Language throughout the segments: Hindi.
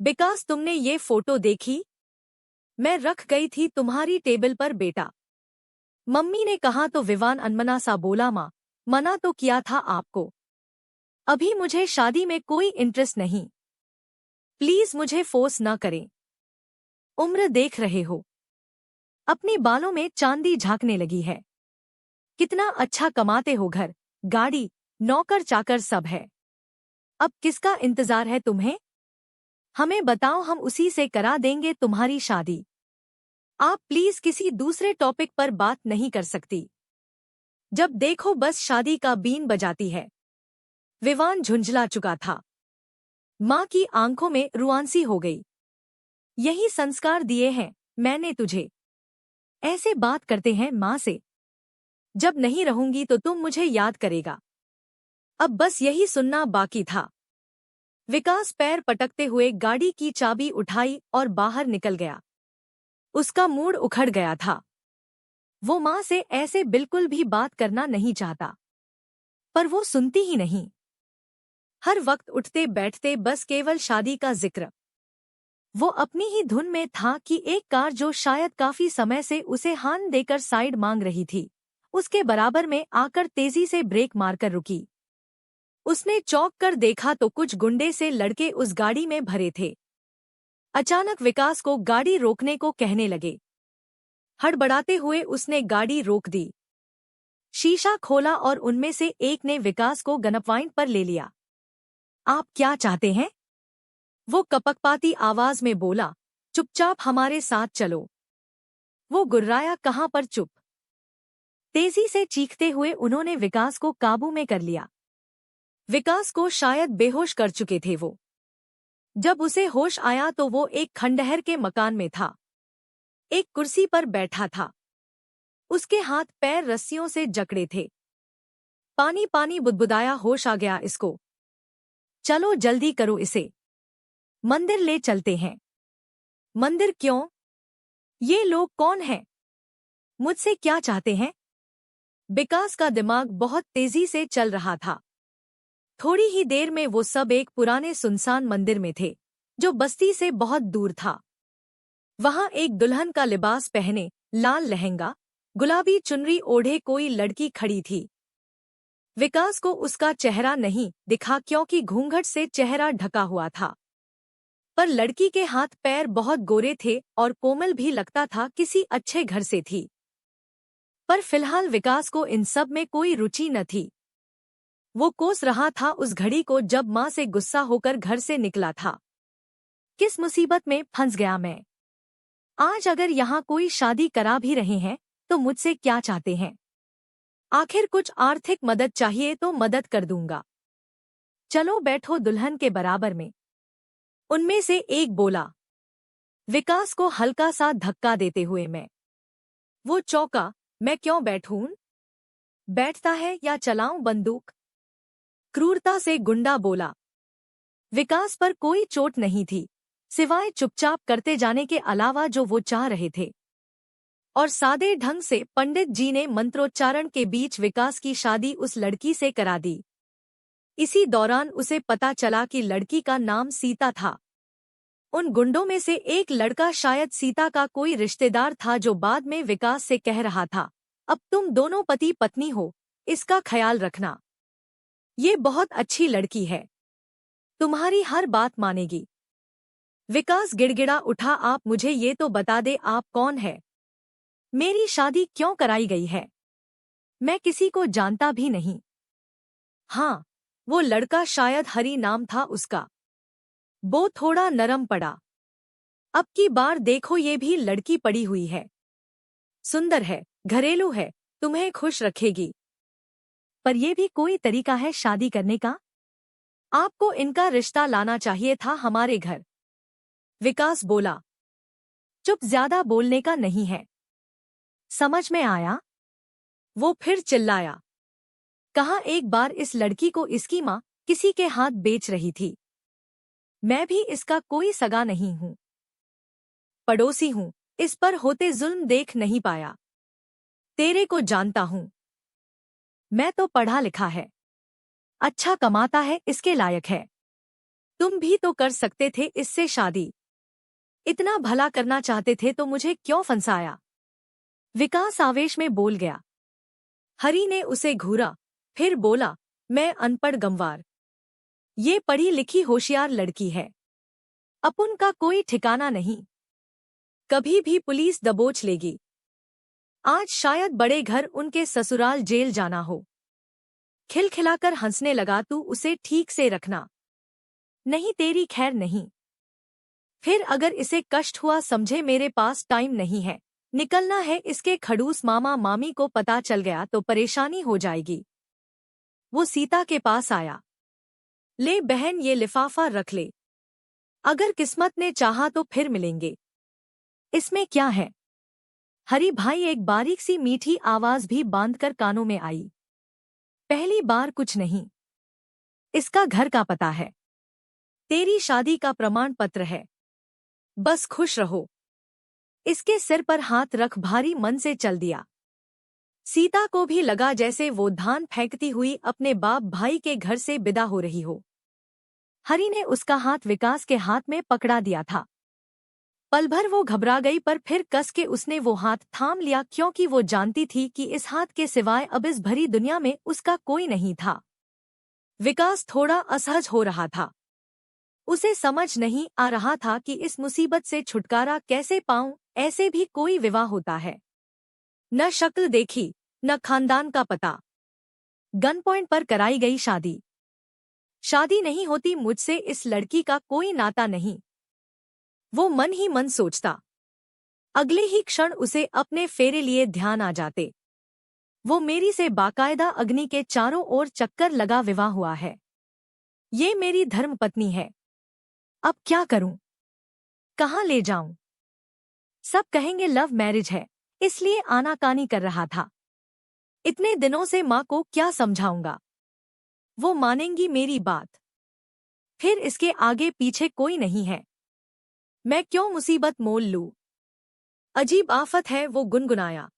विकास, तुमने ये फोटो देखी? मैं रख गई थी तुम्हारी टेबल पर बेटा। मम्मी ने कहा तो विवान अनमना सा बोला, माँ, मना तो किया था आपको। अभी मुझे शादी में कोई इंटरेस्ट नहीं। प्लीज मुझे फोर्स न करें। उम्र देख रहे हो, अपने बालों में चांदी झांकने लगी है। कितना अच्छा कमाते हो, घर, गाड़ी, नौकर चाकर सब है। अब किसका इंतजार है तुम्हें? हमें बताओ, हम उसी से करा देंगे तुम्हारी शादी। आप प्लीज किसी दूसरे टॉपिक पर बात नहीं कर सकती। जब देखो बस शादी का बीन बजाती है। विवान झुंझला चुका था। माँ की आंखों में रुआंसी हो गई। यही संस्कार दिए हैं मैंने तुझे। ऐसे बात करते हैं माँ से। जब नहीं रहूंगी तो तुम मुझे याद करेगा। अब बस यही सुनना बाकी था। विकास पैर पटकते हुए गाड़ी की चाबी उठाई और बाहर निकल गया। उसका मूड उखड़ गया था। वो माँ से ऐसे बिल्कुल भी बात करना नहीं चाहता, पर वो सुनती ही नहीं। हर वक्त उठते बैठते बस केवल शादी का जिक्र। वो अपनी ही धुन में था कि एक कार जो शायद काफी समय से उसे हार्न देकर साइड मांग रही थी, उसके बराबर में आकर तेजी से ब्रेक मारकर रुकी। उसने चौंक कर देखा तो कुछ गुंडे से लड़के उस गाड़ी में भरे थे। अचानक विकास को गाड़ी रोकने को कहने लगे। हड़बड़ाते हुए उसने गाड़ी रोक दी। शीशा खोला और उनमें से एक ने विकास को गनपॉइंट पर ले लिया। आप क्या चाहते हैं? वो कपकपाती आवाज में बोला। चुपचाप हमारे साथ चलो। वो गुर्राया, कहां पर चुप? तेजी से चीखते हुए उन्होंने विकास को काबू में कर लिया। विकास को शायद बेहोश कर चुके थे वो। जब उसे होश आया तो वो एक खंडहर के मकान में था। एक कुर्सी पर बैठा था। उसके हाथ पैर रस्सियों से जकड़े थे। पानी पानी बुदबुदाया, होश आ गया इसको। चलो जल्दी करो इसे, मंदिर ले चलते हैं। मंदिर क्यों? ये लोग कौन हैं? मुझसे क्या चाहते हैं? विकास का दिमाग बहुत तेजी से चल रहा था। थोड़ी ही देर में वो सब एक पुराने सुनसान मंदिर में थे, जो बस्ती से बहुत दूर था। वहां एक दुल्हन का लिबास पहने, लाल लहंगा, गुलाबी चुनरी ओढ़े कोई लड़की खड़ी थी। विकास को उसका चेहरा नहीं दिखा क्योंकि घूंघट से चेहरा ढका हुआ था, पर लड़की के हाथ पैर बहुत गोरे थे और कोमल भी लगता था किसी अच्छे घर से थी। पर फिलहाल विकास को इन सब में कोई रुचि न थी। वो कोस रहा था उस घड़ी को जब माँ से गुस्सा होकर घर से निकला था। किस मुसीबत में फंस गया मैं? आज अगर यहाँ कोई शादी करा भी रहे हैं तो मुझसे क्या चाहते हैं? आखिर कुछ आर्थिक मदद चाहिए तो मदद कर दूंगा। चलो बैठो दुल्हन के बराबर में, उनमें से एक बोला। विकास को हल्का सा धक्का देते हुए वो चौंका। मैं क्यों बैठूं? बैठता है या चलाऊं बंदूक? क्रूरता से गुंडा बोला। विकास पर कोई चोट नहीं थी, सिवाय चुपचाप करते जाने के अलावा जो वो चाह रहे थे। और सादे ढंग से पंडित जी ने मंत्रोच्चारण के बीच विकास की शादी उस लड़की से करा दी। इसी दौरान उसे पता चला कि लड़की का नाम सीता था। उन गुंडों में से एक लड़का शायद सीता का कोई रिश्तेदार था, जो बाद में विकास से कह रहा था, अब तुम दोनों पति पत्नी हो, इसका ख्याल रखना। ये बहुत अच्छी लड़की है, तुम्हारी हर बात मानेगी। विकास गिड़गिड़ा उठा। आप मुझे ये तो बता दे, आप कौन है? मेरी शादी क्यों कराई गई है? मैं किसी को जानता भी नहीं। हाँ, वो लड़का शायद हरी नाम था उसका। वो थोड़ा नरम पड़ा। अब की बार देखो, ये भी लड़की पड़ी हुई है, सुंदर है, घरेलू है, तुम्हें खुश रखेगी। पर यह भी कोई तरीका है शादी करने का? आपको इनका रिश्ता लाना चाहिए था हमारे घर। विकास बोला। चुप, ज्यादा बोलने का नहीं है, समझ में आया? वो फिर चिल्लाया। कहा, एक बार इस लड़की को इसकी माँ किसी के हाथ बेच रही थी। मैं भी इसका कोई सगा नहीं हूँ, पड़ोसी हूँ। इस पर होते जुल्म देख नहीं पाया। तेरे को जानता हूँ, मैं तो पढ़ा लिखा है, अच्छा कमाता है, इसके लायक है। तुम भी तो कर सकते थे इससे शादी। इतना भला करना चाहते थे तो मुझे क्यों फंसाया? विकास आवेश में बोल गया। हरी ने उसे घूरा, फिर बोला, मैं अनपढ़ गंवार, ये पढ़ी लिखी होशियार लड़की है, अपन का कोई ठिकाना नहीं, कभी भी पुलिस दबोच लेगी। आज शायद बड़े घर उनके ससुराल जेल जाना हो। खिलखिलाकर हंसने लगा। तू उसे ठीक से रखना, नहीं तेरी खैर नहीं। फिर अगर इसे कष्ट हुआ समझे मेरे पास टाइम नहीं है, निकलना है इसके खड़ूस मामा मामी को पता चल गया तो परेशानी हो जाएगी। वो सीता के पास आया। ले बहन ये लिफाफा रख ले, अगर किस्मत ने चाहा तो फिर मिलेंगे। इसमें क्या है? हरी भाई एक बारीक सी मीठी आवाज भी बांधकर कानों में आई। पहली बार कुछ नहीं, इसका घर का पता है, तेरी शादी का प्रमाण पत्र है, बस खुश रहो। इसके सिर पर हाथ रख भारी मन से चल दिया। सीता को भी लगा जैसे वो धान फेंकती हुई अपने बाप भाई के घर से विदा हो रही हो। हरी ने उसका हाथ विकास के हाथ में पकड़ा दिया था। पल भर वो घबरा गई पर फिर कस के उसने वो हाथ थाम लिया, क्योंकि वो जानती थी कि इस हाथ के सिवाय अब इस भरी दुनिया में उसका कोई नहीं था। विकास थोड़ा असहज हो रहा था। उसे समझ नहीं आ रहा था कि इस मुसीबत से छुटकारा कैसे पाऊं। ऐसे भी कोई विवाह होता है? न शक्ल देखी, न खानदान का पता, गन पॉइंट पर कराई गई शादी। शादी नहीं होती मुझसे इस लड़की का कोई नाता नहीं, वो मन ही मन सोचता। अगले ही क्षण उसे अपने फेरे लिए ध्यान आ जाते। वो मेरी से बाकायदा अग्नि के चारों ओर चक्कर लगा विवाह हुआ है। ये मेरी धर्मपत्नी है। अब क्या करूं? कहाँ ले जाऊं? सब कहेंगे लव मैरिज है, इसलिए आनाकानी कर रहा था। इतने दिनों से माँ को क्या समझाऊंगा? वो मानेंगी मेरी बात? फिर इसके आगे पीछे कोई नहीं है, मैं क्यों मुसीबत मोल लूं? अजीब आफत है, वो गुनगुनाया।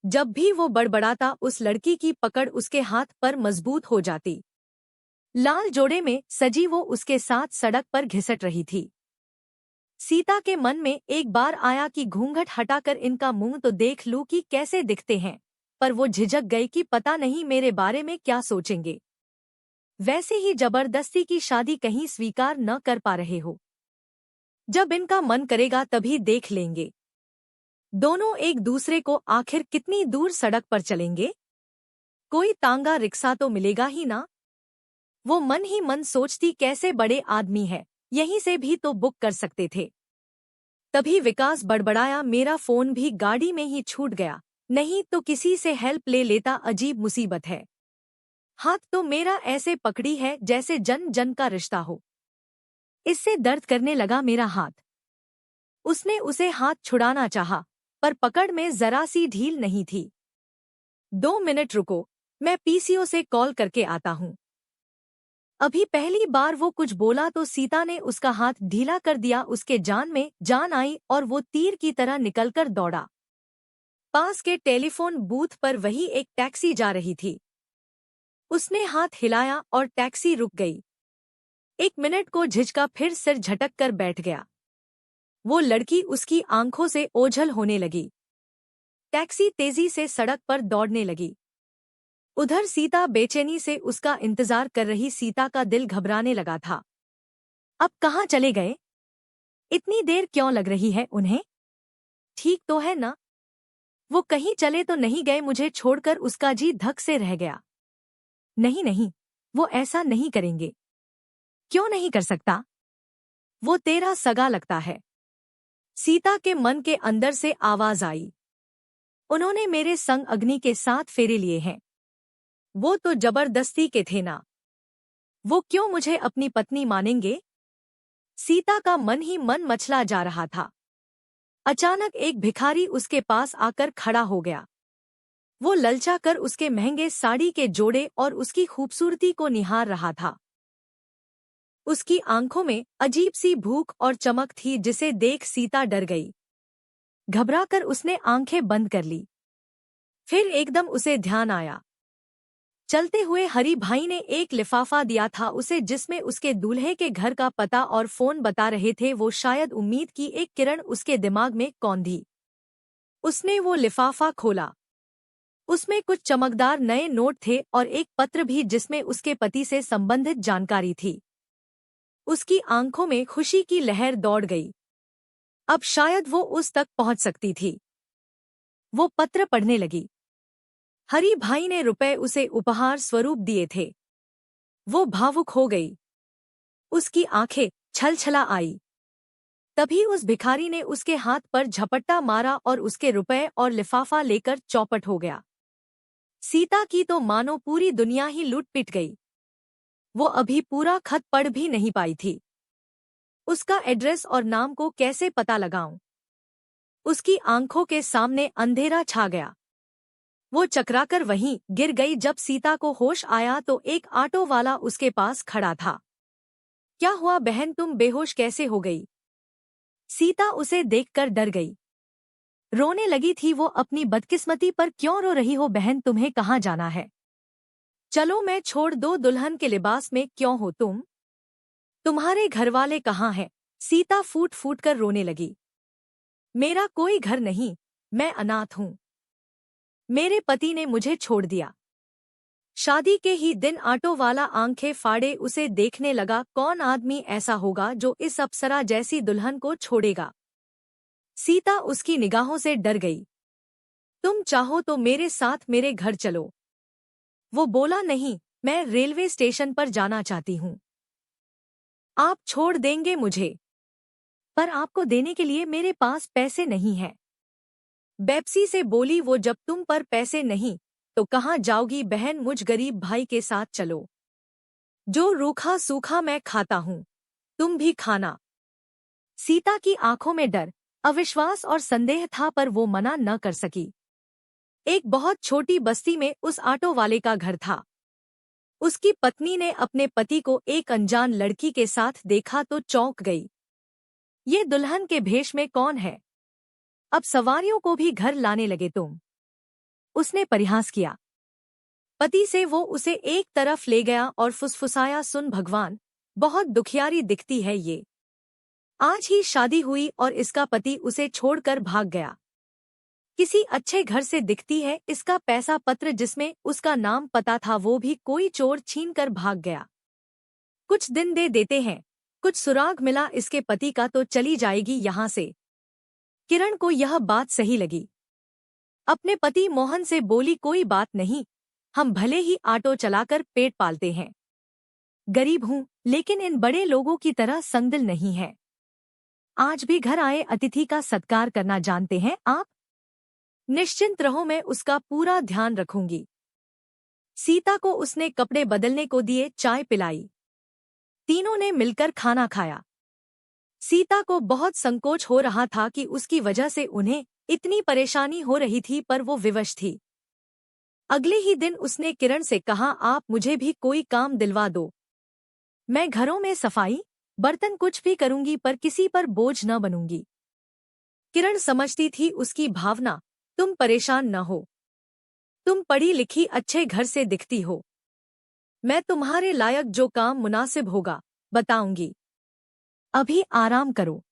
जब भी वो बड़बड़ाता उस लड़की की पकड़ उसके हाथ पर मजबूत हो जाती। लाल जोड़े में सजी वो उसके साथ सड़क पर घिसट रही थी। सीता के मन में एक बार आया कि घूंघट हटाकर इनका मुंह तो देख लूं कि कैसे दिखते हैं, पर वो झिझक गई कि पता नहीं मेरे बारे में क्या सोचेंगे। वैसे ही जबरदस्ती की शादी कहीं स्वीकार न कर पा रहे हो। जब इनका मन करेगा तभी देख लेंगे। दोनों एक दूसरे को आखिर कितनी दूर सड़क पर चलेंगे? कोई तांगा रिक्शा तो मिलेगा ही ना। वो मन ही मन सोचती कैसे बड़े आदमी है, यहीं से भी तो बुक कर सकते थे। तभी विकास बड़बड़ाया, मेरा फोन भी गाड़ी में ही छूट गया, नहीं तो किसी से हेल्प ले लेता। अजीब मुसीबत है, हाथ तो मेरा ऐसे पकड़ी है जैसे जन जन का रिश्ता हो। इससे दर्द करने लगा मेरा हाथ। उसने उसे हाथ छुड़ाना चाहा, पर पकड़ में जरा सी ढील नहीं थी। 2 मिनट रुको, मैं पीसीओ से कॉल करके आता हूँ। अभी पहली बार वो कुछ बोला तो सीता ने उसका हाथ ढीला कर दिया। उसके जान में जान आई और वो तीर की तरह निकलकर दौड़ा। पास के टेलीफोन बूथ पर वही एक टैक्सी जा रही थी। उसने हाथ हिलाया और टैक्सी रुक गई। 1 मिनट को झिझका, फिर सिर झटक कर बैठ गया। वो लड़की उसकी आंखों से ओझल होने लगी। टैक्सी तेजी से सड़क पर दौड़ने लगी। उधर सीता बेचैनी से उसका इंतजार कर रही। सीता का दिल घबराने लगा था। अब कहाँ चले गए? इतनी देर क्यों लग रही है उन्हें? ठीक तो है ना? वो कहीं चले तो नहीं गए मुझे छोड़कर? उसका जी धक से रह गया। नहीं नहीं, वो ऐसा नहीं करेंगे। क्यों नहीं कर सकता? वो तेरा सगा लगता है। सीता के मन के अंदर से आवाज आई। उन्होंने मेरे संग अग्नि के साथ फेरे लिए हैं। वो तो जबरदस्ती के थे ना। वो क्यों मुझे अपनी पत्नी मानेंगे? सीता का मन ही मन मचला जा रहा था। अचानक एक भिखारी उसके पास आकर खड़ा हो गया। वो ललचा कर उसके महंगे साड़ी के जोड़े और उसकी खूबसूरती को निहार रहा था। उसकी आंखों में अजीब सी भूख और चमक थी जिसे देख सीता डर गई। घबराकर उसने आंखें बंद कर ली। फिर एकदम उसे ध्यान आया। चलते हुए हरी भाई ने एक लिफाफा दिया था उसे, जिसमें उसके दूल्हे के घर का पता और फोन बता रहे थे। वो शायद उम्मीद की एक किरण उसके दिमाग में कौंधी। उसने वो लिफाफा खोला। उसमें कुछ चमकदार नए नोट थे और एक पत्र भी जिसमें उसके पति से संबंधित जानकारी थी। उसकी आंखों में खुशी की लहर दौड़ गई। अब शायद वो उस तक पहुंच सकती थी। वो पत्र पढ़ने लगी। हरी भाई ने रुपए उसे उपहार स्वरूप दिए थे। वो भावुक हो गई। उसकी आंखें छलछला आई। तभी उस भिखारी ने उसके हाथ पर झपट्टा मारा और उसके रुपए और लिफाफा लेकर चौपट हो गया। सीता की तो मानो पूरी दुनिया ही लूट पिट गई। वो अभी पूरा खत पढ़ भी नहीं पाई थी। उसका एड्रेस और नाम को कैसे पता लगाऊं? उसकी आंखों के सामने अंधेरा छा गया। वो चकराकर वहीं गिर गई। जब सीता को होश आया तो एक ऑटो वाला उसके पास खड़ा था। क्या हुआ बहन, तुम बेहोश कैसे हो गई? सीता उसे देखकर डर गई। रोने लगी थी वो। अपनी बदकिस्मती पर क्यों रो रही हो बहन? तुम्हें कहाँ जाना है? चलो मैं छोड़ दो, दुल्हन के लिबास में क्यों हो तुम? तुम्हारे घरवाले कहाँ हैं? सीता फूट फूट कर रोने लगी। मेरा कोई घर नहीं, मैं अनाथ हूँ। मेरे पति ने मुझे छोड़ दिया। शादी के ही दिन ऑटो वाला आंखें फाड़े उसे देखने लगा। कौन आदमी ऐसा होगा जो इस अप्सरा जैसी दुल्हन को छोड़ेगा? सीता उसकी निगाहों से डर गई। तुम चाहो तो मेरे साथ मेरे घर चलो। वो बोला, नहीं, मैं रेलवे स्टेशन पर जाना चाहती हूँ। आप छोड़ देंगे मुझे? पर आपको देने के लिए मेरे पास पैसे नहीं हैं। बेप्सी से बोली वो। जब तुम पर पैसे नहीं तो कहाँ जाओगी बहन? मुझ गरीब भाई के साथ चलो। जो रूखा सूखा मैं खाता हूँ, तुम भी खाना। सीता की आंखों में डर, अविश्वास और संदेह था, पर वो मना न कर सकी। एक बहुत छोटी बस्ती में उस ऑटो वाले का घर था। उसकी पत्नी ने अपने पति को एक अनजान लड़की के साथ देखा तो चौंक गई। ये दुल्हन के भेष में कौन है? अब सवारियों को भी घर लाने लगे तुम? उसने परिहास किया। पति से वो उसे एक तरफ ले गया और फुसफुसाया, सुन भगवान, बहुत दुखियारी दिखती है ये। आज ही शादी हुई और इसका पति उसे छोड़कर भाग गया। किसी अच्छे घर से दिखती है। इसका पैसा पत्र जिसमें उसका नाम पता था वो भी कोई चोर छीन कर भाग गया। कुछ दिन दे देते हैं, कुछ सुराग मिला इसके पति का तो चली जाएगी यहाँ से। किरण को यह बात सही लगी। अपने पति मोहन से बोली, कोई बात नहीं, हम भले ही ऑटो चलाकर पेट पालते हैं। गरीब हूँ लेकिन इन बड़े लोगों की तरह संगदिल नहीं है। आज भी घर आए अतिथि का सत्कार करना जानते हैं आप? निश्चिंत रहो, मैं उसका पूरा ध्यान रखूंगी। सीता को उसने कपड़े बदलने को दिए, चाय पिलाई। तीनों ने मिलकर खाना खाया। सीता को बहुत संकोच हो रहा था कि उसकी वजह से उन्हें इतनी परेशानी हो रही थी, पर वो विवश थी। अगले ही दिन उसने किरण से कहा, आप मुझे भी कोई काम दिलवा दो। मैं घरों में सफाई, बर्तन कुछ भी करूंगी पर किसी पर बोझ न बनूंगी। किरण समझती थी उसकी भावना। तुम परेशान न हो। तुम पढ़ी लिखी अच्छे घर से दिखती हो। मैं तुम्हारे लायक जो काम मुनासिब होगा बताऊंगी। अभी आराम करो।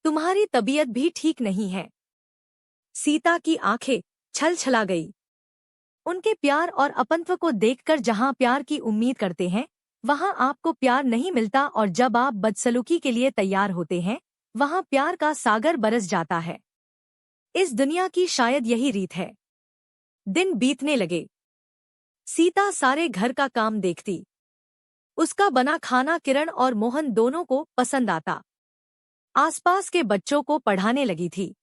तुम्हारी तबीयत भी ठीक नहीं है। सीता की आंखें छलछला गई। उनके प्यार और अपनत्व को देखकर जहां प्यार की उम्मीद करते हैं वहां आपको प्यार नहीं मिलता, और जब आप बदसलूकी के लिए तैयार होते हैं वहां प्यार का सागर बरस जाता है। इस दुनिया की शायद यही रीत है। दिन बीतने लगे। सीता सारे घर का काम देखती। उसका बना खाना किरण और मोहन दोनों को पसंद आता। आसपास के बच्चों को पढ़ाने लगी थी।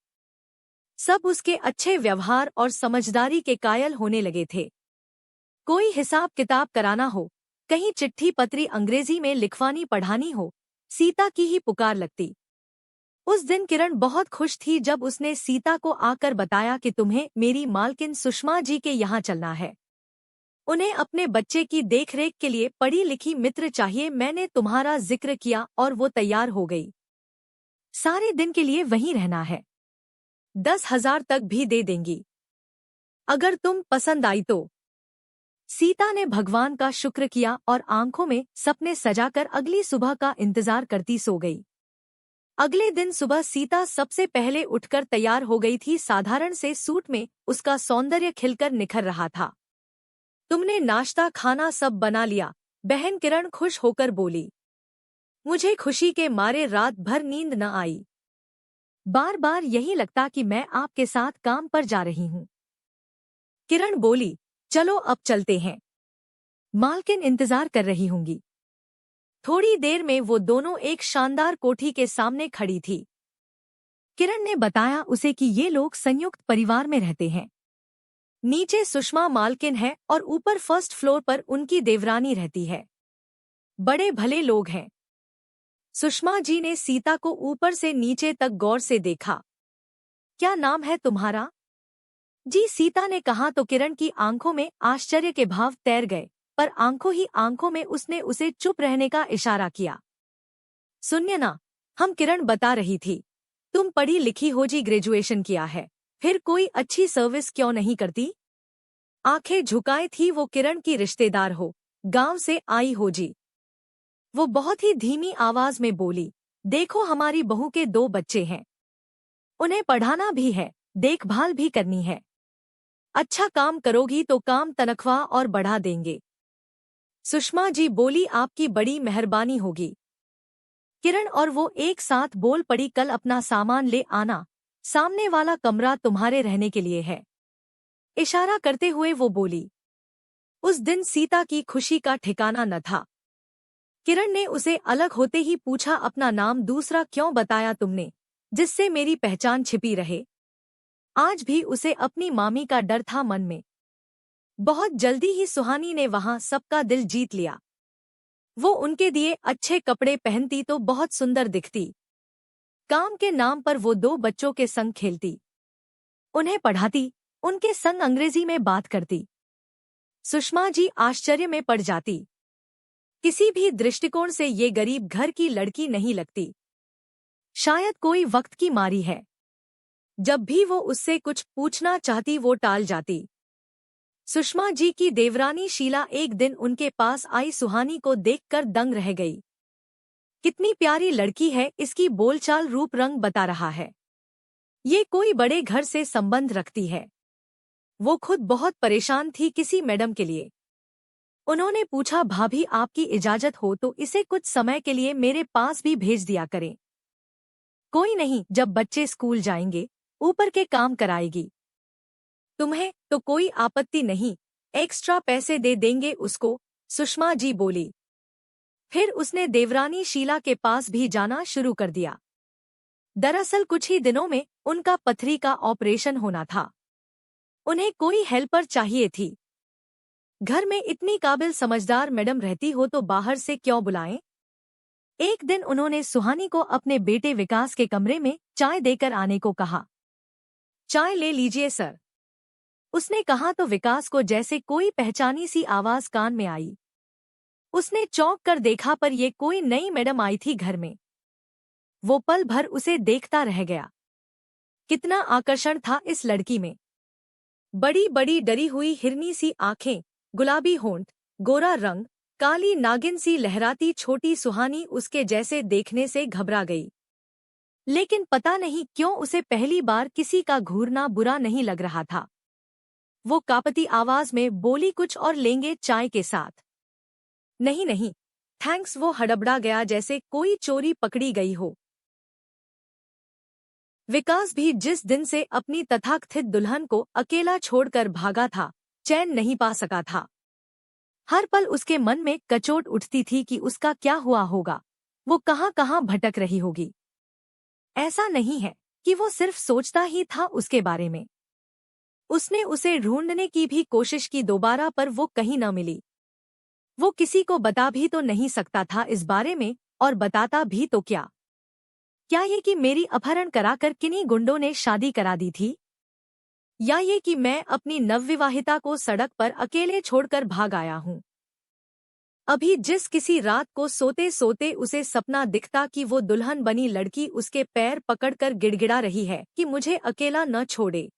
सब उसके अच्छे व्यवहार और समझदारी के कायल होने लगे थे। कोई हिसाब किताब कराना हो, कहीं चिट्ठी पत्री अंग्रेजी में लिखवानी पढ़ानी हो, सीता की ही पुकार लगती। उस दिन किरण बहुत खुश थी जब उसने सीता को आकर बताया कि तुम्हें मेरी मालकिन सुषमा जी के यहाँ चलना है। उन्हें अपने बच्चे की देखरेख के लिए पढ़ी लिखी मित्र चाहिए। मैंने तुम्हारा जिक्र किया और वो तैयार हो गई। सारे दिन के लिए वहीं रहना है। 10,000 तक भी दे देंगी अगर तुम पसंद आई तो। सीता ने भगवान का शुक्र किया और आंखों में सपने सजाकर अगली सुबह का इंतजार करती सो गई। अगले दिन सुबह सीता सबसे पहले उठकर तैयार हो गई थी। साधारण से सूट में उसका सौंदर्य खिलकर निखर रहा था। तुमने नाश्ता खाना सब बना लिया? बहन किरण खुश होकर बोली। मुझे खुशी के मारे रात भर नींद न आई। बार बार यही लगता कि मैं आपके साथ काम पर जा रही हूँ। किरण बोली, चलो अब चलते हैं। मालकिन इंतजार कर रही होंगी। थोड़ी देर में वो दोनों एक शानदार कोठी के सामने खड़ी थी। किरण ने बताया उसे कि ये लोग संयुक्त परिवार में रहते हैं। नीचे सुषमा मालकिन है और ऊपर फर्स्ट फ्लोर पर उनकी देवरानी रहती है। बड़े भले लोग हैं। सुषमा जी ने सीता को ऊपर से नीचे तक गौर से देखा। क्या नाम है तुम्हारा? जी, सीता ने कहा तो किरण की आंखों में आश्चर्य के भाव तैर गए, पर आंखों ही आंखों में उसने उसे चुप रहने का इशारा किया। सुनिए ना, हम किरण बता रही थी, तुम पढ़ी लिखी हो जी, ग्रेजुएशन किया है, फिर कोई अच्छी सर्विस क्यों नहीं करती? आंखें झुकाए थी वो। किरण की रिश्तेदार हो, गांव से आई हो जी। वो बहुत ही धीमी आवाज में बोली। देखो, हमारी बहू के 2 बच्चे हैं, उन्हें पढ़ाना भी है, देखभाल भी करनी है। अच्छा काम करोगी तो काम तनख्वाह और बढ़ा देंगे। सुषमा जी बोली, आपकी बड़ी मेहरबानी होगी। किरण और वो एक साथ बोल पड़ी, कल अपना सामान ले आना, सामने वाला कमरा तुम्हारे रहने के लिए है। इशारा करते हुए वो बोली। उस दिन सीता की खुशी का ठिकाना न था। किरण ने उसे अलग होते ही पूछा, अपना नाम दूसरा क्यों बताया तुमने, जिससे मेरी पहचान छिपी रहे? आज भी उसे अपनी मामी का डर था मन में। बहुत जल्दी ही सुहानी ने वहां सबका दिल जीत लिया। वो उनके दिए अच्छे कपड़े पहनती तो बहुत सुंदर दिखती। काम के नाम पर वो 2 बच्चों के संग खेलती, उन्हें पढ़ाती, उनके संग अंग्रेजी में बात करती। सुषमा जी आश्चर्य में पड़ जाती। किसी भी दृष्टिकोण से ये गरीब घर की लड़की नहीं लगती। शायद कोई वक्त की मारी है। जब भी वो उससे कुछ पूछना चाहती वो टाल जाती। सुषमा जी की देवरानी शीला एक दिन उनके पास आई। सुहानी को देखकर दंग रह गई। कितनी प्यारी लड़की है, इसकी बोलचाल रूप रंग बता रहा है। ये कोई बड़े घर से संबंध रखती है। वो खुद बहुत परेशान थी किसी मैडम के लिए। उन्होंने पूछा, भाभी आपकी इजाजत हो तो इसे कुछ समय के लिए मेरे पास भी भेज दिया करें। कोई नहीं, जब बच्चे स्कूल जाएंगे ऊपर के काम कराएगी। तुम्हें तो कोई आपत्ति नहीं, एक्स्ट्रा पैसे दे देंगे उसको, सुषमा जी बोली। फिर उसने देवरानी शीला के पास भी जाना शुरू कर दिया। दरअसल कुछ ही दिनों में उनका पथरी का ऑपरेशन होना था। उन्हें कोई हेल्पर चाहिए थी। घर में इतनी काबिल समझदार मैडम रहती हो तो बाहर से क्यों बुलाएं? एक दिन उन्होंने सुहानी को अपने बेटे विकास के कमरे में चाय देकर आने को कहा। चाय ले लीजिए सर, उसने कहा तो विकास को जैसे कोई पहचानी सी आवाज कान में आई। उसने चौंक कर देखा, पर ये कोई नई मैडम आई थी घर में। वो पल भर उसे देखता रह गया। कितना आकर्षण था इस लड़की में। बड़ी बड़ी डरी हुई हिरनी सी आंखें, गुलाबी होंठ, गोरा रंग, काली नागिन सी लहराती छोटी सुहानी उसके जैसे देखने से घबरा गई। लेकिन पता नहीं क्यों उसे पहली बार किसी का घूरना बुरा नहीं लग रहा था। वो कांपती आवाज में बोली, कुछ और लेंगे चाय के साथ? नहीं नहीं थैंक्स, वो हड़बड़ा गया जैसे कोई चोरी पकड़ी गई हो। विकास भी जिस दिन से अपनी तथाकथित दुल्हन को अकेला छोड़कर भागा था, चैन नहीं पा सका था। हर पल उसके मन में कचोट उठती थी कि उसका क्या हुआ होगा, वो कहाँ कहाँ भटक रही होगी। ऐसा नहीं है कि वो सिर्फ सोचता ही था उसके बारे में। उसने उसे ढूंढने की भी कोशिश की दोबारा, पर वो कहीं न मिली। वो किसी को बता भी तो नहीं सकता था इस बारे में, और बताता भी तो क्या? क्या ये कि मेरी अपहरण कराकर किन्हीं गुंडों ने शादी करा दी थी? या ये कि मैं अपनी नवविवाहिता को सड़क पर अकेले छोड़कर भाग आया हूँ? अभी जिस किसी रात को सोते सोते उसे सपना दिखता कि वो दुल्हन बनी लड़की उसके पैर पकड़कर गिड़गिड़ा रही है कि मुझे अकेला न छोड़े।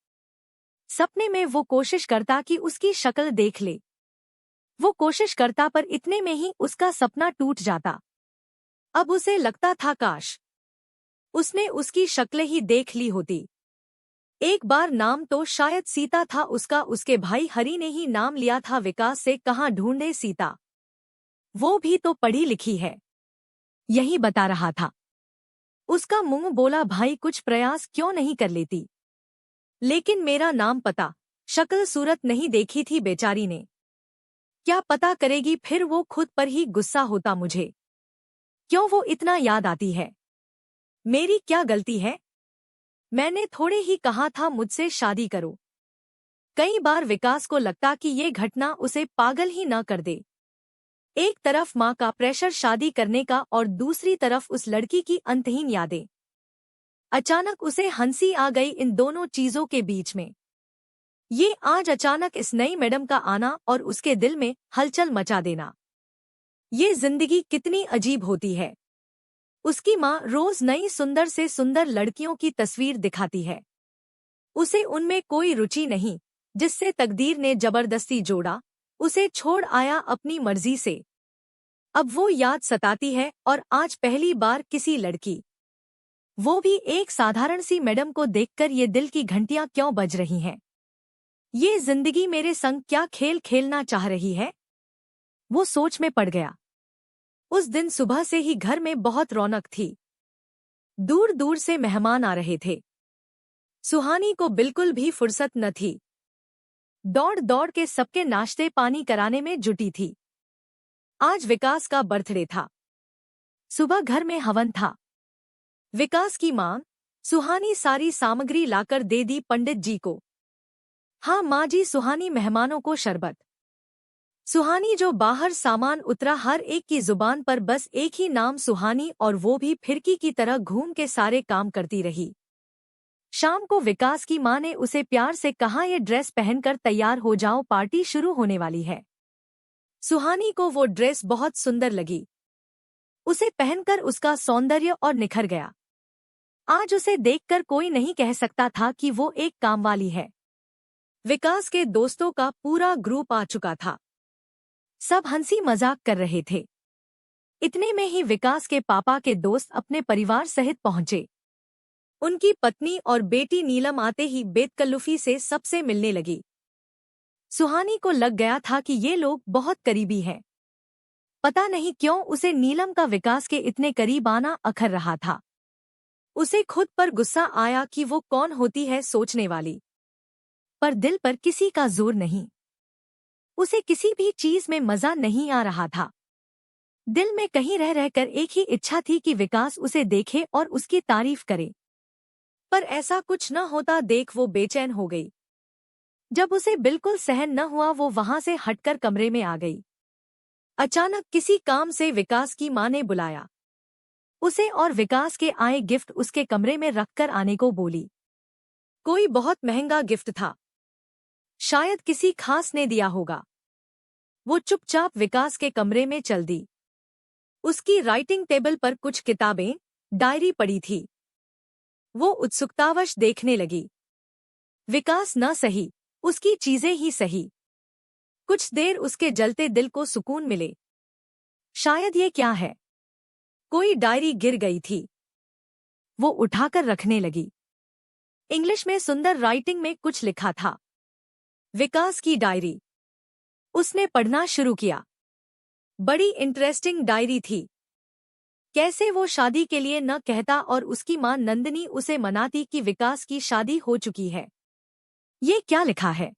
सपने में वो कोशिश करता कि उसकी शक्ल देख ले, वो कोशिश करता पर इतने में ही उसका सपना टूट जाता। अब उसे लगता था काश उसने उसकी शक्ल ही देख ली होती। एक बार नाम तो शायद सीता था उसका, उसके भाई हरि ने ही नाम लिया था। विकास से कहाँ ढूंढे सीता, वो भी तो पढ़ी लिखी है, यही बता रहा था। उसका मुंह बोला भाई कुछ प्रयास क्यों नहीं कर लेती। लेकिन मेरा नाम पता शक्ल सूरत नहीं देखी थी बेचारी ने, क्या पता करेगी फिर वो खुद पर ही गुस्सा होता मुझे, क्यों वो इतना याद आती है, मेरी क्या गलती है। मैंने थोड़े ही कहा था मुझसे शादी करो। कई बार विकास को लगता कि ये घटना उसे पागल ही न कर दे। एक तरफ माँ का प्रेशर शादी करने का और दूसरी तरफ उस लड़की की अंतहीन यादें। अचानक उसे हंसी आ गई इन दोनों चीजों के बीच में। ये आज अचानक इस नई मैडम का आना और उसके दिल में हलचल मचा देना। ये जिंदगी कितनी अजीब होती है। उसकी माँ रोज नई सुंदर से सुंदर लड़कियों की तस्वीर दिखाती है, उसे उनमें कोई रुचि नहीं, जिससे तकदीर ने जबरदस्ती जोड़ा, उसे छोड़ आया अपनी मर्जी से। अब वो याद सताती है और आज पहली बार किसी लड़की, वो भी एक साधारण सी मैडम को देखकर ये दिल की घंटियां क्यों बज रही हैं। ये जिंदगी मेरे संग क्या खेल खेलना चाह रही है। वो सोच में पड़ गया। उस दिन सुबह से ही घर में बहुत रौनक थी। दूर दूर से मेहमान आ रहे थे। सुहानी को बिल्कुल भी फुर्सत न थी। दौड़ दौड़ के सबके नाश्ते पानी कराने में जुटी थी। आज विकास का बर्थडे था। सुबह घर में हवन था। विकास की मां सुहानी सारी सामग्री लाकर दे दी पंडित जी को। हाँ माँ जी, सुहानी मेहमानों को शरबत। सुहानी जो बाहर सामान उतरा हर एक की जुबान पर बस एक ही नाम सुहानी, और वो भी फिरकी की तरह घूम के सारे काम करती रही। शाम को विकास की माँ ने उसे प्यार से कहा ये ड्रेस पहनकर तैयार हो जाओ, पार्टी शुरू होने वाली है। सुहानी को वो ड्रेस बहुत सुंदर लगी। उसे पहनकर उसका सौंदर्य और निखर गया। आज उसे देखकर कोई नहीं कह सकता था कि वो एक कामवाली है। विकास के दोस्तों का पूरा ग्रुप आ चुका था। सब हंसी मजाक कर रहे थे। इतने में ही विकास के पापा के दोस्त अपने परिवार सहित पहुंचे। उनकी पत्नी और बेटी नीलम आते ही बेतकल्लुफी से सबसे मिलने लगी। सुहानी को लग गया था कि ये लोग बहुत करीबी हैं। पता नहीं क्यों उसे नीलम का विकास के इतने करीब आना अखर रहा था। उसे खुद पर गुस्सा आया कि वो कौन होती है सोचने वाली, पर दिल पर किसी का जोर नहीं। उसे किसी भी चीज में मजा नहीं आ रहा था। दिल में कहीं रह रहकर एक ही इच्छा थी कि विकास उसे देखे और उसकी तारीफ करे, पर ऐसा कुछ न होता देख वो बेचैन हो गई। जब उसे बिल्कुल सहन न हुआ वो वहां से हटकर कमरे में आ गई। अचानक किसी काम से विकास की मां ने बुलाया उसे और विकास के आए गिफ्ट उसके कमरे में रखकर आने को बोली। कोई बहुत महंगा गिफ्ट था, शायद किसी खास ने दिया होगा। वो चुपचाप विकास के कमरे में चल दी। उसकी राइटिंग टेबल पर कुछ किताबें, डायरी पड़ी थी। वो उत्सुकतावश देखने लगी। विकास न सही, उसकी चीजें ही सही। कुछ देर उसके जलते दिल को सुकून मिले। शायद ये क्या है। कोई डायरी गिर गई थी। वो उठाकर रखने लगी। इंग्लिश में सुंदर राइटिंग में कुछ लिखा था। विकास की डायरी। उसने पढ़ना शुरू किया। बड़ी इंटरेस्टिंग डायरी थी। कैसे वो शादी के लिए न कहता और उसकी मां नंदिनी उसे मनाती कि विकास की शादी हो चुकी है। ये क्या लिखा है।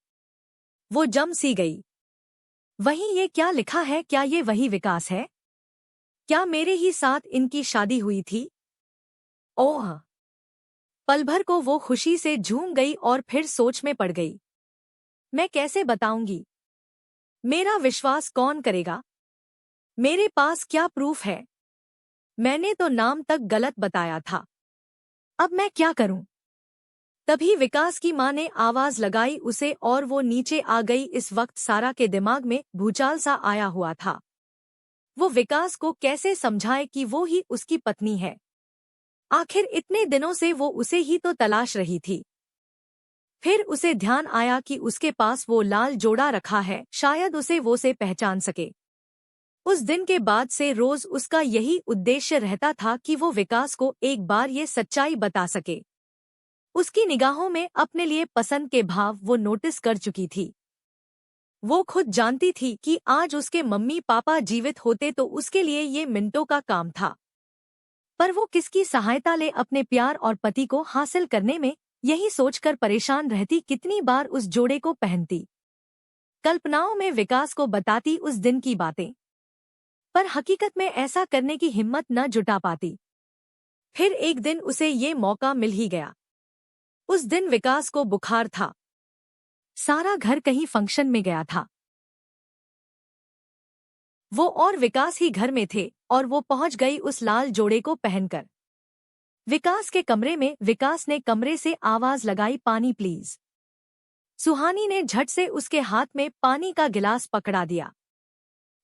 वो जम सी गई। वहीं ये क्या लिखा है, क्या ये वही विकास है? क्या मेरे ही साथ इनकी शादी हुई थी? ओह! पल भर को वो खुशी से झूम गई और फिर सोच में पड़ गई। मैं कैसे बताऊंगी? मेरा विश्वास कौन करेगा? मेरे पास क्या प्रूफ है? मैंने तो नाम तक गलत बताया था। अब मैं क्या करूं? तभी विकास की मां ने आवाज लगाई उसे और वो नीचे आ गई। इस वक्त सारा के दिमाग में भूचाल सा आया हुआ था। वो विकास को कैसे समझाए कि वो ही उसकी पत्नी है। आखिर इतने दिनों से वो उसे ही तो तलाश रही थी। फिर उसे ध्यान आया कि उसके पास वो लाल जोड़ा रखा है, शायद उसे वो से पहचान सके। उस दिन के बाद से रोज उसका यही उद्देश्य रहता था कि वो विकास को एक बार ये सच्चाई बता सके। उसकी निगाहों में अपने लिए पसंद के भाव वो नोटिस कर चुकी थी। वो खुद जानती थी कि आज उसके मम्मी पापा जीवित होते तो उसके लिए ये मिनटों का काम था। पर वो किसकी सहायता ले अपने प्यार और पति को हासिल करने में, यही सोचकर परेशान रहती कितनी बार उस जोड़े को पहनती। कल्पनाओं में विकास को बताती उस दिन की बातें, पर हकीकत में ऐसा करने की हिम्मत न जुटा पाती। फिर एक दिन उसे ये मौका मिल ही गया। उस दिन विकास को बुखार था। सारा घर कहीं फंक्शन में गया था। वो और विकास ही घर में थे और वो पहुंच गई उस लाल जोड़े को पहनकर विकास के कमरे में। विकास ने कमरे से आवाज लगाई, पानी प्लीज। सुहानी ने झट से उसके हाथ में पानी का गिलास पकड़ा दिया।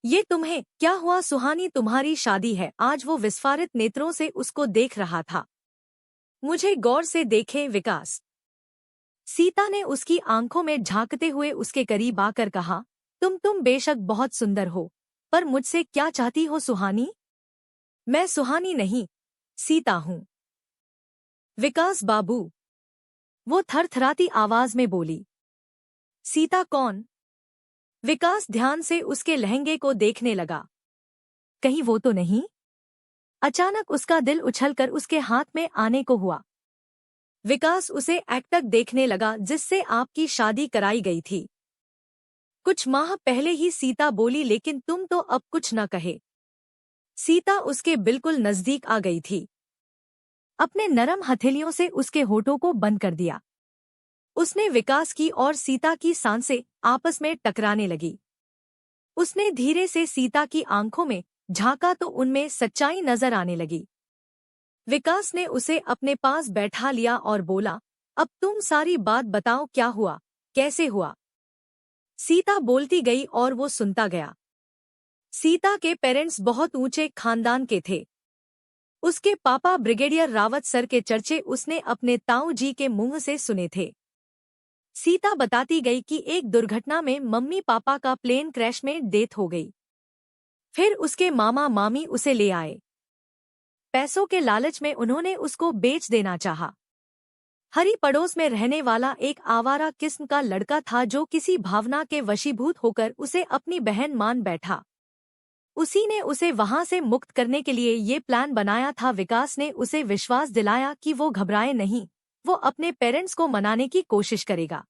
ये तुम्हें क्या हुआ सुहानी, तुम्हारी शादी है? आज वो विस्फारित नेत्रों से उसको देख रहा था। मुझे गौर से देखे विकास। सीता ने उसकी आंखों में झांकते हुए उसके करीब आकर कहा, तुम बेशक बहुत सुंदर हो, पर मुझसे क्या चाहती हो सुहानी? मैं सुहानी नहीं, सीता हूँ। विकास बाबू, वो थरथराती आवाज में बोली। सीता कौन? विकास ध्यान से उसके लहंगे को देखने लगा। कहीं वो तो नहीं? अचानक उसका दिल उछलकर उसके हाथ में आने को हुआ। विकास उसे एकटक देखने लगा जिससे आपकी शादी कराई गई थी कुछ माह पहले ही। सीता बोली, लेकिन तुम तो अब कुछ न कहे। सीता उसके बिल्कुल नजदीक आ गई थी। अपने नरम हथेलियों से उसके होठों को बंद कर दिया। उसने विकास की और सीता की सांसें आपस में टकराने लगी। उसने धीरे से सीता की आंखों में झांका तो उनमें सच्चाई नजर आने लगी। विकास ने उसे अपने पास बैठा लिया और बोला, अब तुम सारी बात बताओ, क्या हुआ, कैसे हुआ? सीता बोलती गई और वो सुनता गया। सीता के पेरेंट्स बहुत ऊंचे खानदान के थे। उसके पापा ब्रिगेडियर रावत सर के चर्चे उसने अपने ताऊ जी के मुंह से सुने थे। सीता बताती गई कि एक दुर्घटना में मम्मी पापा का प्लेन क्रैश में डेथ हो गई। फिर उसके मामा मामी उसे ले आए। पैसों के लालच में उन्होंने उसको बेच देना चाहा। हरी पड़ोस में रहने वाला एक आवारा किस्म का लड़का था जो किसी भावना के वशीभूत होकर उसे अपनी बहन मान बैठा। उसी ने उसे वहां से मुक्त करने के लिए ये प्लान बनाया था। विकास ने उसे विश्वास दिलाया कि वो घबराए नहीं, वो अपने पेरेंट्स को मनाने की कोशिश करेगा।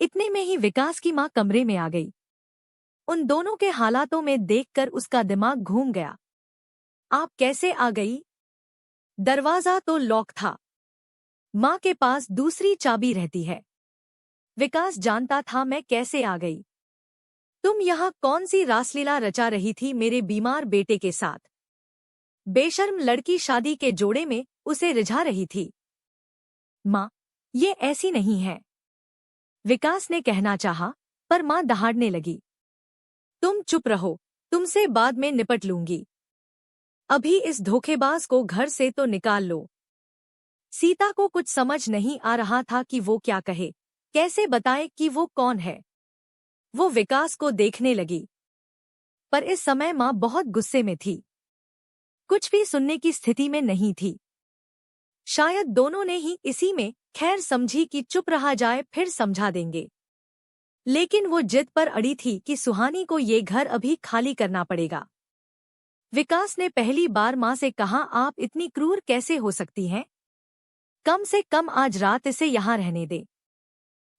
इतने में ही विकास की मां कमरे में आ गई। उन दोनों के हालातों में देखकर उसका दिमाग घूम गया। आप कैसे आ गई? दरवाजा तो लॉक था। मां के पास दूसरी चाबी रहती है। विकास जानता था मैं कैसे आ गई। तुम यहाँ कौन सी रासलीला रचा रही थी मेरे बीमार बेटे के साथ? बेशर्म लड़की शादी के जोड़े में उसे रिझा रही थी। मां, ये ऐसी नहीं है, विकास ने कहना चाहा, पर मां दहाड़ने लगी। तुम चुप रहो, तुमसे बाद में निपट लूंगी। अभी इस धोखेबाज को घर से तो निकाल लो। सीता को कुछ समझ नहीं आ रहा था कि वो क्या कहे, कैसे बताए कि वो कौन है। वो विकास को देखने लगी, पर इस समय मां बहुत गुस्से में थी। कुछ भी सुनने की स्थिति में नहीं थी। शायद दोनों ने ही इसी में खैर समझी कि चुप रहा जाए, फिर समझा देंगे। लेकिन वो जिद पर अड़ी थी कि सुहानी को ये घर अभी खाली करना पड़ेगा। विकास ने पहली बार मां से कहा, आप इतनी क्रूर कैसे हो सकती हैं? कम से कम आज रात इसे यहाँ रहने दे,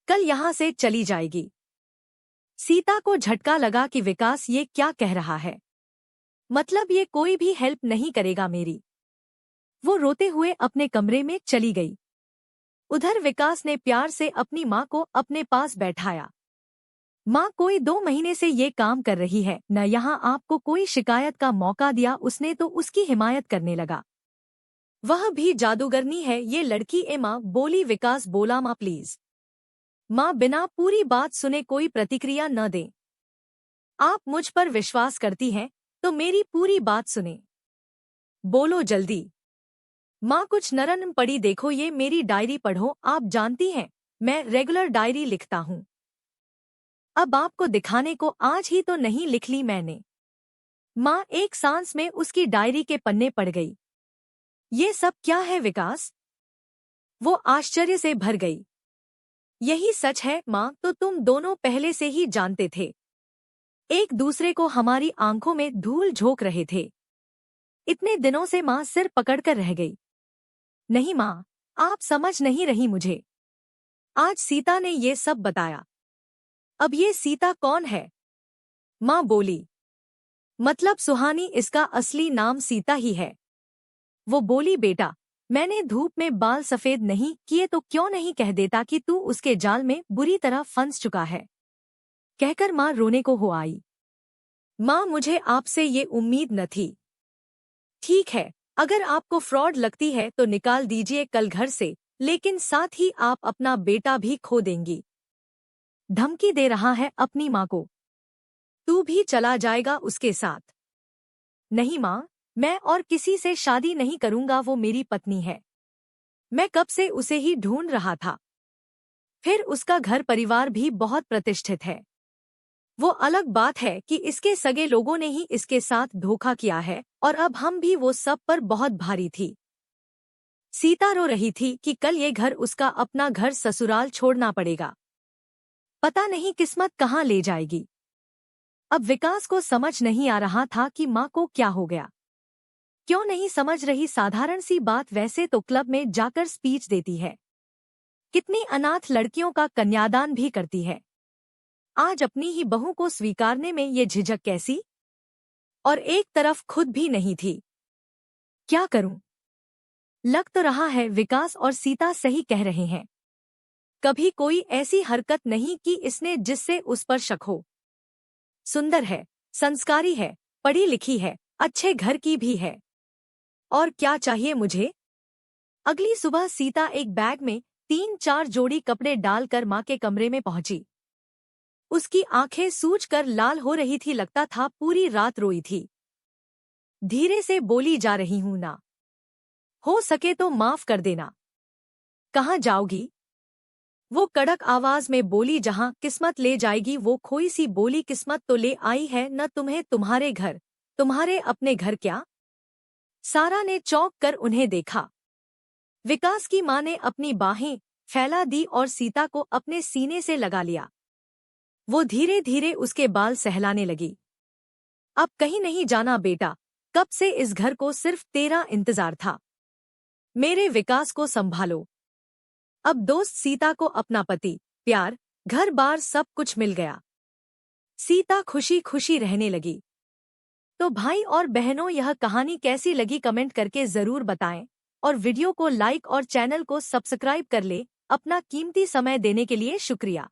कल यहाँ से चली जाएगी। सीता को झटका लगा कि विकास ये क्या कह रहा है, मतलब ये कोई भी हेल्प नहीं करेगा मेरी। वो रोते हुए अपने कमरे में चली गई। उधर विकास ने प्यार से अपनी मां को अपने पास बैठाया। मां कोई 2 महीने से ये काम कर रही है, न यहाँ आपको कोई शिकायत का मौका दिया उसने तो उसकी हिमायत करने लगा। वह भी जादूगरनी है ये लड़की। ए मां बोली। विकास बोला, मां प्लीज। मां बिना पूरी बात सुने कोई प्रतिक्रिया न दे। आप मुझ पर विश्वास करती हैं तो मेरी पूरी बात सुने। बोलो जल्दी। मां कुछ नरम पड़ी। देखो ये मेरी डायरी पढ़ो। आप जानती हैं मैं रेगुलर डायरी लिखता हूँ। अब आपको दिखाने को आज ही तो नहीं लिख ली मैंने। माँ एक सांस में उसकी डायरी के पन्ने पड़ गई। ये सब क्या है विकास? वो आश्चर्य से भर गई। यही सच है माँ, तो तुम दोनों पहले से ही जानते थे। एक दूसरे को हमारी आंखों में धूल झोंक रहे थे। इतने दिनों से माँ सिर पकड़कर रह गई। नहीं माँ, आप समझ नहीं रही मुझे। आज सीता ने ये सब बताया। अब ये सीता कौन है? माँ बोली। मतलब सुहानी, इसका असली नाम सीता ही है। वो बोली बेटा, मैंने धूप में बाल सफेद नहीं किए तो क्यों नहीं कह देता कि तू उसके जाल में बुरी तरह फंस चुका है। कहकर माँ रोने को हो आई। माँ मुझे आपसे ये उम्मीद न थी। ठीक है, अगर आपको फ्रॉड लगती है तो निकाल दीजिए कल घर से, लेकिन साथ ही आप अपना बेटा भी खो देंगी। धमकी दे रहा है अपनी माँ को। तू भी चला जाएगा उसके साथ। नहीं माँ, मैं और किसी से शादी नहीं करूंगा, वो मेरी पत्नी है। मैं कब से उसे ही ढूंढ रहा था। फिर उसका घर परिवार भी बहुत प्रतिष्ठित है। वो अलग बात है कि इसके सगे लोगों ने ही इसके साथ धोखा किया है और अब हम भी, वो सब पर बहुत भारी थी। सीता रो रही थी कि कल ये घर, उसका अपना घर, ससुराल छोड़ना पड़ेगा। पता नहीं किस्मत कहाँ ले जाएगी। अब विकास को समझ नहीं आ रहा था कि माँ को क्या हो गया। क्यों नहीं समझ रही? साधारण सी बात, वैसे तो क्लब में जाकर स्पीच देती है, कितनी अनाथ लड़कियों का कन्यादान भी करती है। आज अपनी ही बहू को स्वीकारने में ये झिझक कैसी? और एक तरफ खुद भी नहीं थी। क्या करूं? लग तो रहा है विकास और सीता सही कह रहे हैं। कभी कोई ऐसी हरकत नहीं की इसने जिससे उस पर शक हो। सुंदर है, संस्कारी है, पढ़ी लिखी है, अच्छे घर की भी है। और क्या चाहिए मुझे? अगली सुबह सीता एक बैग में 3-4 जोड़ी कपड़े डालकर माँ के कमरे में पहुंची। उसकी आंखें सूजकर लाल हो रही थी, लगता था पूरी रात रोई थी। धीरे से बोली, जा रही हूं ना, हो सके तो माफ कर देना। कहाँ जाओगी? वो कड़क आवाज में बोली, जहां किस्मत ले जाएगी। वो खोई सी बोली, किस्मत तो ले आई है न तुम्हें, तुम्हारे घर, तुम्हारे अपने घर। क्या? सारा ने चौंक कर उन्हें देखा। विकास की मां ने अपनी बाहें फैला दी और सीता को अपने सीने से लगा लिया। वो धीरे धीरे उसके बाल सहलाने लगी। अब कहीं नहीं जाना बेटा, कब से इस घर को सिर्फ तेरा इंतजार था। मेरे विकास को संभालो। अब दोस्त सीता को अपना पति, प्यार, घर बार सब कुछ मिल गया। सीता खुशी खुशी रहने लगी। तो भाई और बहनों, यह कहानी कैसी लगी कमेंट करके जरूर बताएं और वीडियो को लाइक और चैनल को सब्सक्राइब कर ले। अपना कीमती समय देने के लिए शुक्रिया।